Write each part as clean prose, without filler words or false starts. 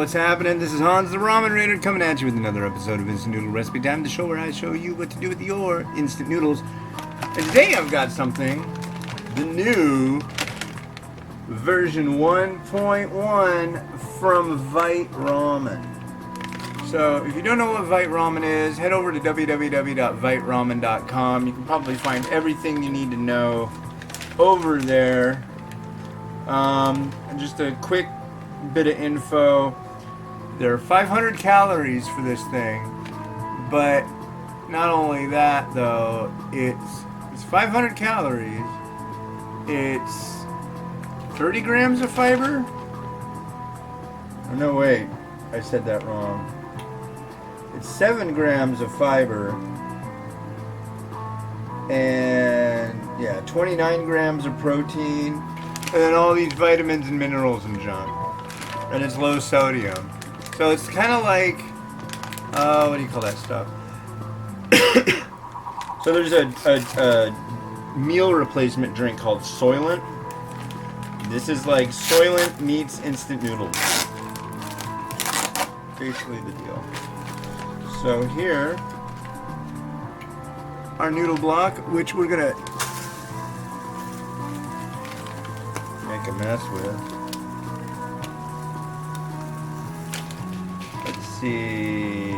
What's happening? This is Hans the Ramen Raider coming at you with another episode of Instant Noodle Recipe Time, the show where I show you what to do with your instant noodles. And today I've got something, the new version 1.1 from Vite Ramen. So if you don't know what Vite Ramen is, head over to www.viteramen.com. You can probably find everything you need to know over there. Just a quick bit of info. There are 500 calories for this thing, but not only that though, it's 500 calories, it's 30 grams of fiber. Oh, no, wait, I said that wrong. It's 7 grams of fiber and 29 grams of protein, and then all these vitamins and minerals and junk. And it's low sodium. So it's kind of like, what do you call that stuff? So there's a meal replacement drink called Soylent. This is like Soylent meets instant noodles. Basically the deal. So here, our noodle block, which we're gonna make a mess with. Let's see.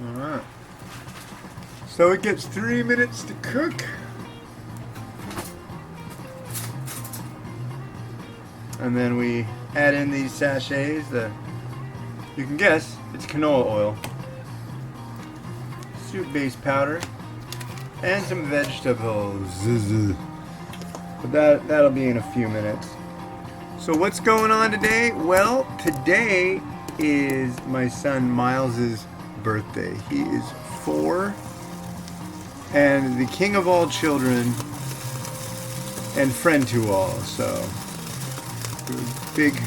Alright. So it gets 3 minutes to cook. And then we add in these sachets. You can guess, it's canola oil. Soup base powder. And some vegetables. But that'll be in a few minutes. So what's going on today? Well, today is my son Miles's birthday. He is 4 and the king of all children and friend to all. So big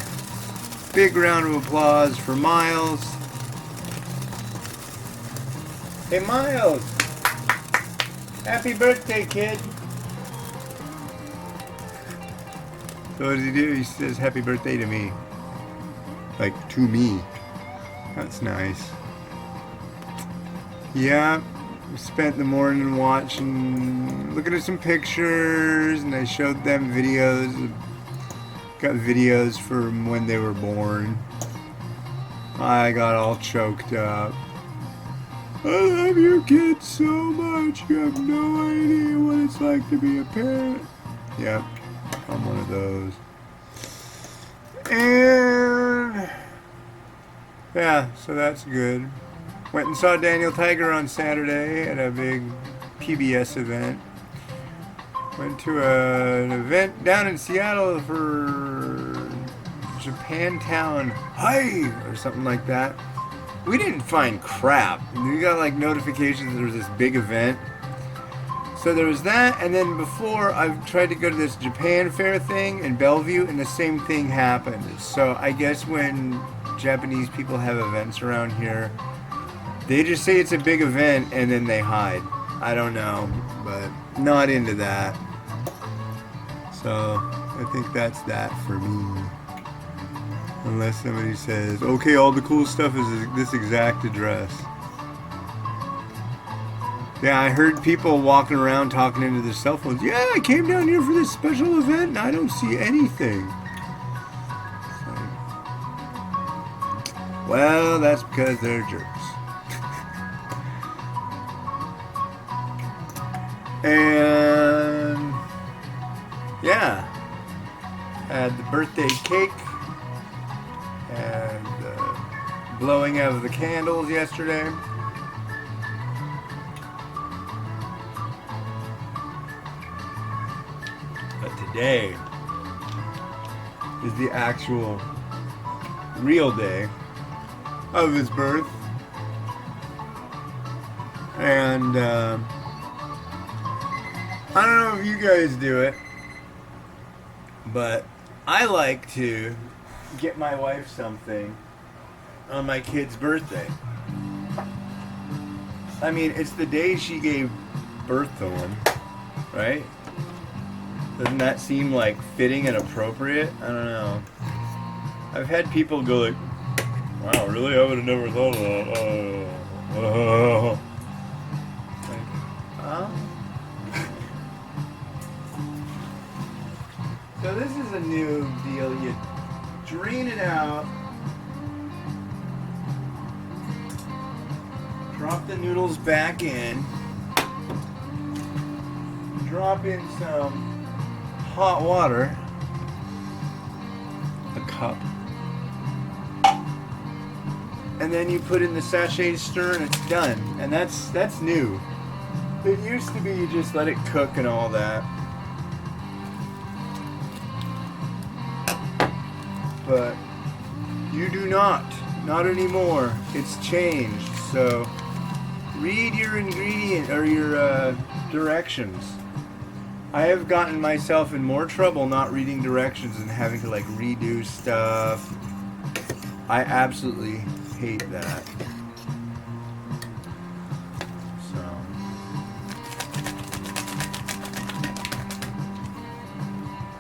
round of applause for Miles. Hey Miles! Happy birthday, kid! So what does he do? He says happy birthday to me. Like, to me. That's nice. Yeah, we spent the morning looking at some pictures, and I showed them videos. Got videos from when they were born. I got all choked up. I love your kids so much. You have no idea what it's like to be a parent. Yep, I'm one of those. And yeah, so that's good. Went and saw Daniel Tiger on Saturday at a big PBS event. Went to an event down in Seattle for Japantown High or something like that. We didn't find crap. We got like notifications that there was this big event. So there was that, and then before I've tried to go to this Japan Fair thing in Bellevue, and the same thing happened. So I guess when Japanese people have events around here, they just say it's a big event and then they hide. I don't know, but not into that. So I think that's that for me. Unless somebody says, okay, all the cool stuff is this exact address. Yeah, I heard people walking around talking into their cell phones. Yeah, I came down here for this special event and I don't see anything. Well, that's because they're jerks. And yeah, had the birthday cake and blowing of the candles yesterday. But today is the actual real day of his birth. And I don't know if you guys do it, but I like to get my wife something on my kid's birthday. I mean, it's the day she gave birth to him. right? Doesn't that seem like fitting and appropriate? I don't know. I've had people go like, wow, really? I would have never thought of that. Like, so this is a new deal. You drain it out, drop the noodles back in, drop in some hot water, a cup, and then you put in the sachet stir and it's done. And that's new. It used to be you just let it cook and all that. But you do not anymore. It's changed. So read your ingredient or your directions. I have gotten myself in more trouble not reading directions and having to like redo stuff. I absolutely hate that. So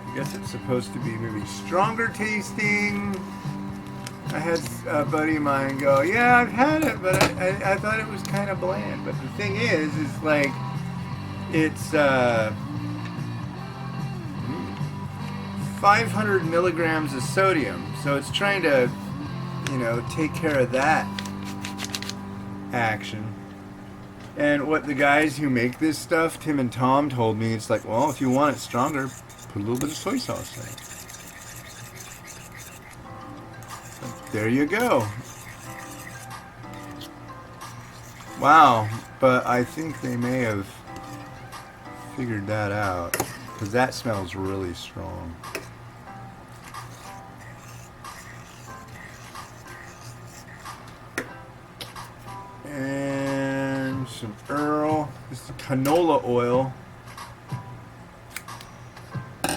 I guess it's supposed to be maybe stronger tasting. I had a buddy of mine go, yeah, I've had it, but I thought it was kind of bland. But the thing is like, it's 500 milligrams of sodium. So it's trying to, take care of that action. And what the guys who make this stuff, Tim and Tom, told me, it's like, well, if you want it stronger, put a little bit of soy sauce in it. There you go. Wow, but I think they may have figured that out, because that smells really strong. And some Earl. This is canola oil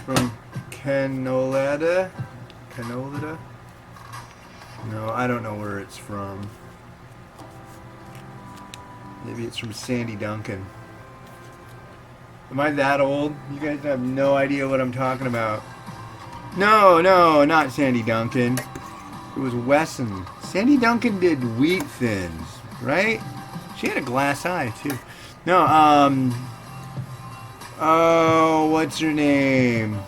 from Canolada. No, I don't know where it's from. Maybe it's from Sandy Duncan. Am I that old? You guys have no idea what I'm talking about. No, not Sandy Duncan. It was Wesson. Sandy Duncan did Wheat Thins, right? She had a glass eye, too. No, oh, what's her name?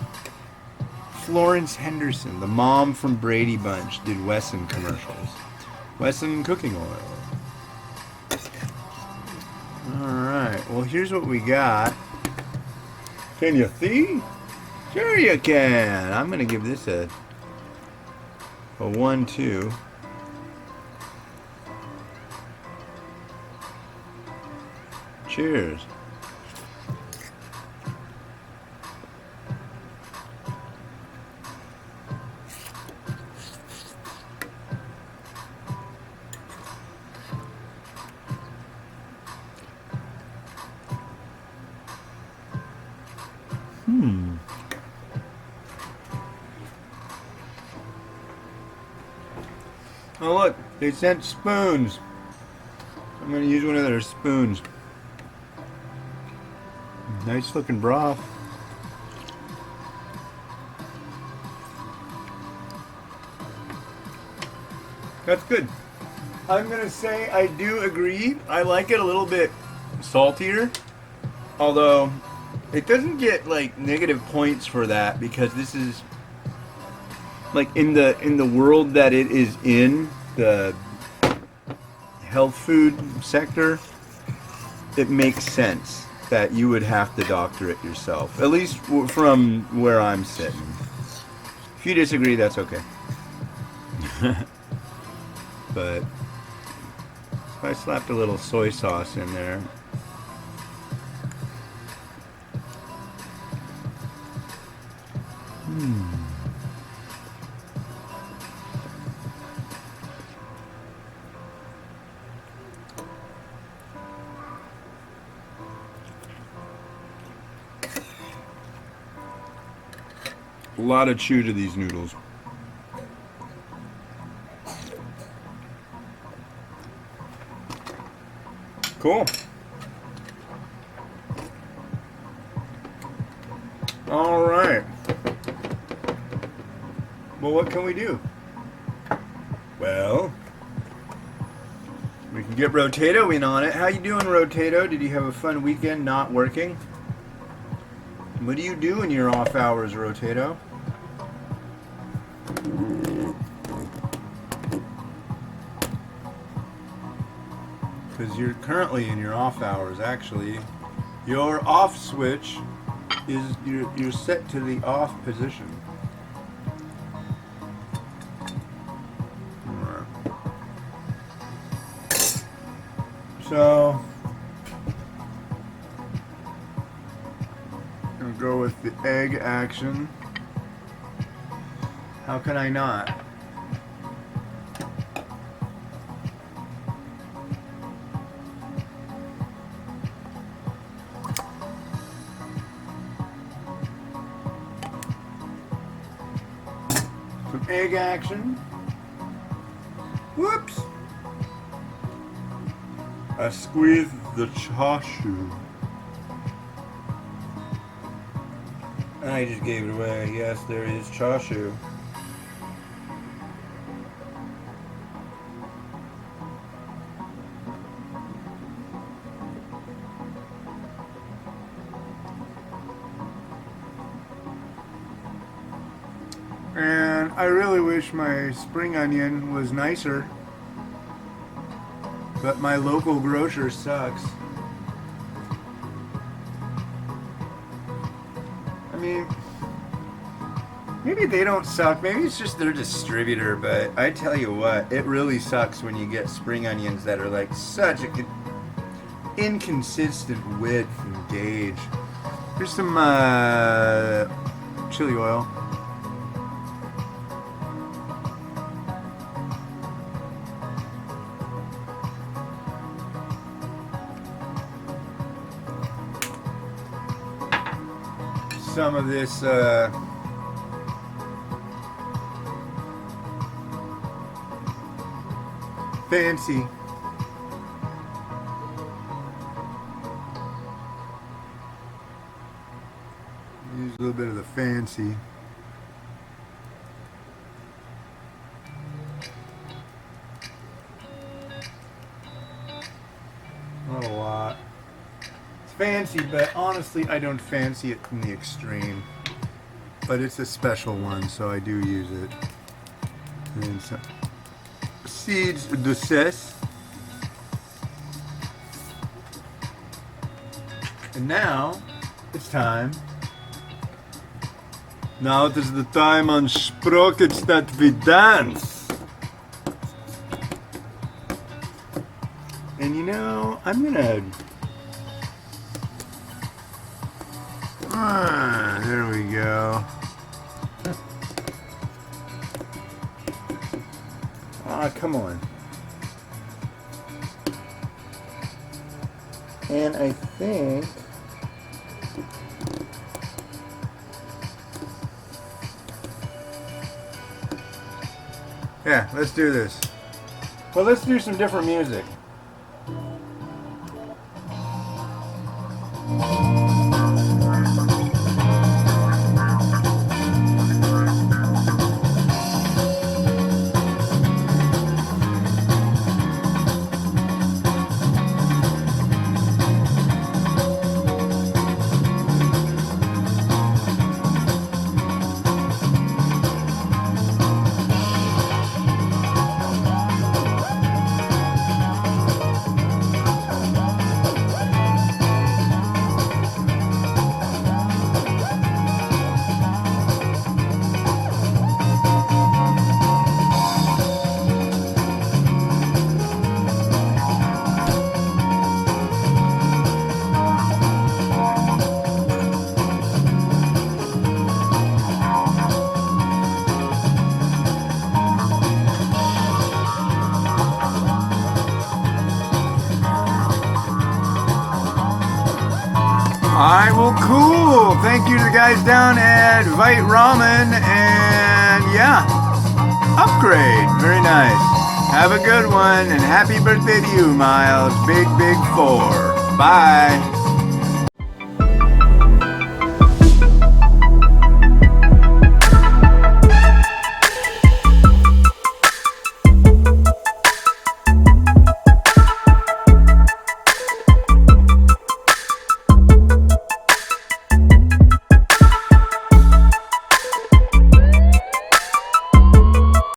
Florence Henderson, the mom from Brady Bunch, did Wesson commercials. Wesson cooking oil. Alright, well here's what we got. Can you see? Sure you can. I'm going to give this a 1-2. Cheers. Oh look, they sent spoons. I'm going to use one of their spoons. Nice looking broth. That's good. I'm going to say I do agree. I like it a little bit saltier. Although it doesn't get like negative points for that, because this is like in the world that it is in, the health food sector, it makes sense that you would have to doctor it yourself, at least from where I'm sitting. If you disagree, that's okay. But if I slapped a little soy sauce in there, a lot of chew to these noodles. Cool. All right. Well, what can we do? Well, we can get Rotato in on it. How you doing, Rotato? Did you have a fun weekend not working? What do you do in your off hours, Rotato? Because you're currently in your off hours, actually. Your off switch is you're set to the off position. So I'll go with the egg action. How can I not? Some egg action. Whoops. I squeeze the chashu. I just gave it away. Yes, there is chashu. And I really wish my spring onion was nicer. But my local grocer sucks. I mean, maybe they don't suck. Maybe it's just their distributor. But I tell you what, it really sucks when you get spring onions that are like such a inconsistent width and gauge. Here's some chili oil. Some of this fancy use a little bit of the fancy. Not a lot. Fancy, but honestly I don't fancy it in the extreme, but it's a special one, so I do use it. And some seeds de cesse. And now it's time. Now it is the time on Sprockets that we dance. And you know, I'm gonna there we go. Ah, come on. And I think yeah, let's do this. Well, let's do some different music. Alright, well, cool. Thank you to the guys down at Vite Ramen, and yeah, upgrade. Very nice. Have a good one, and happy birthday to you, Miles. Big 4. Bye.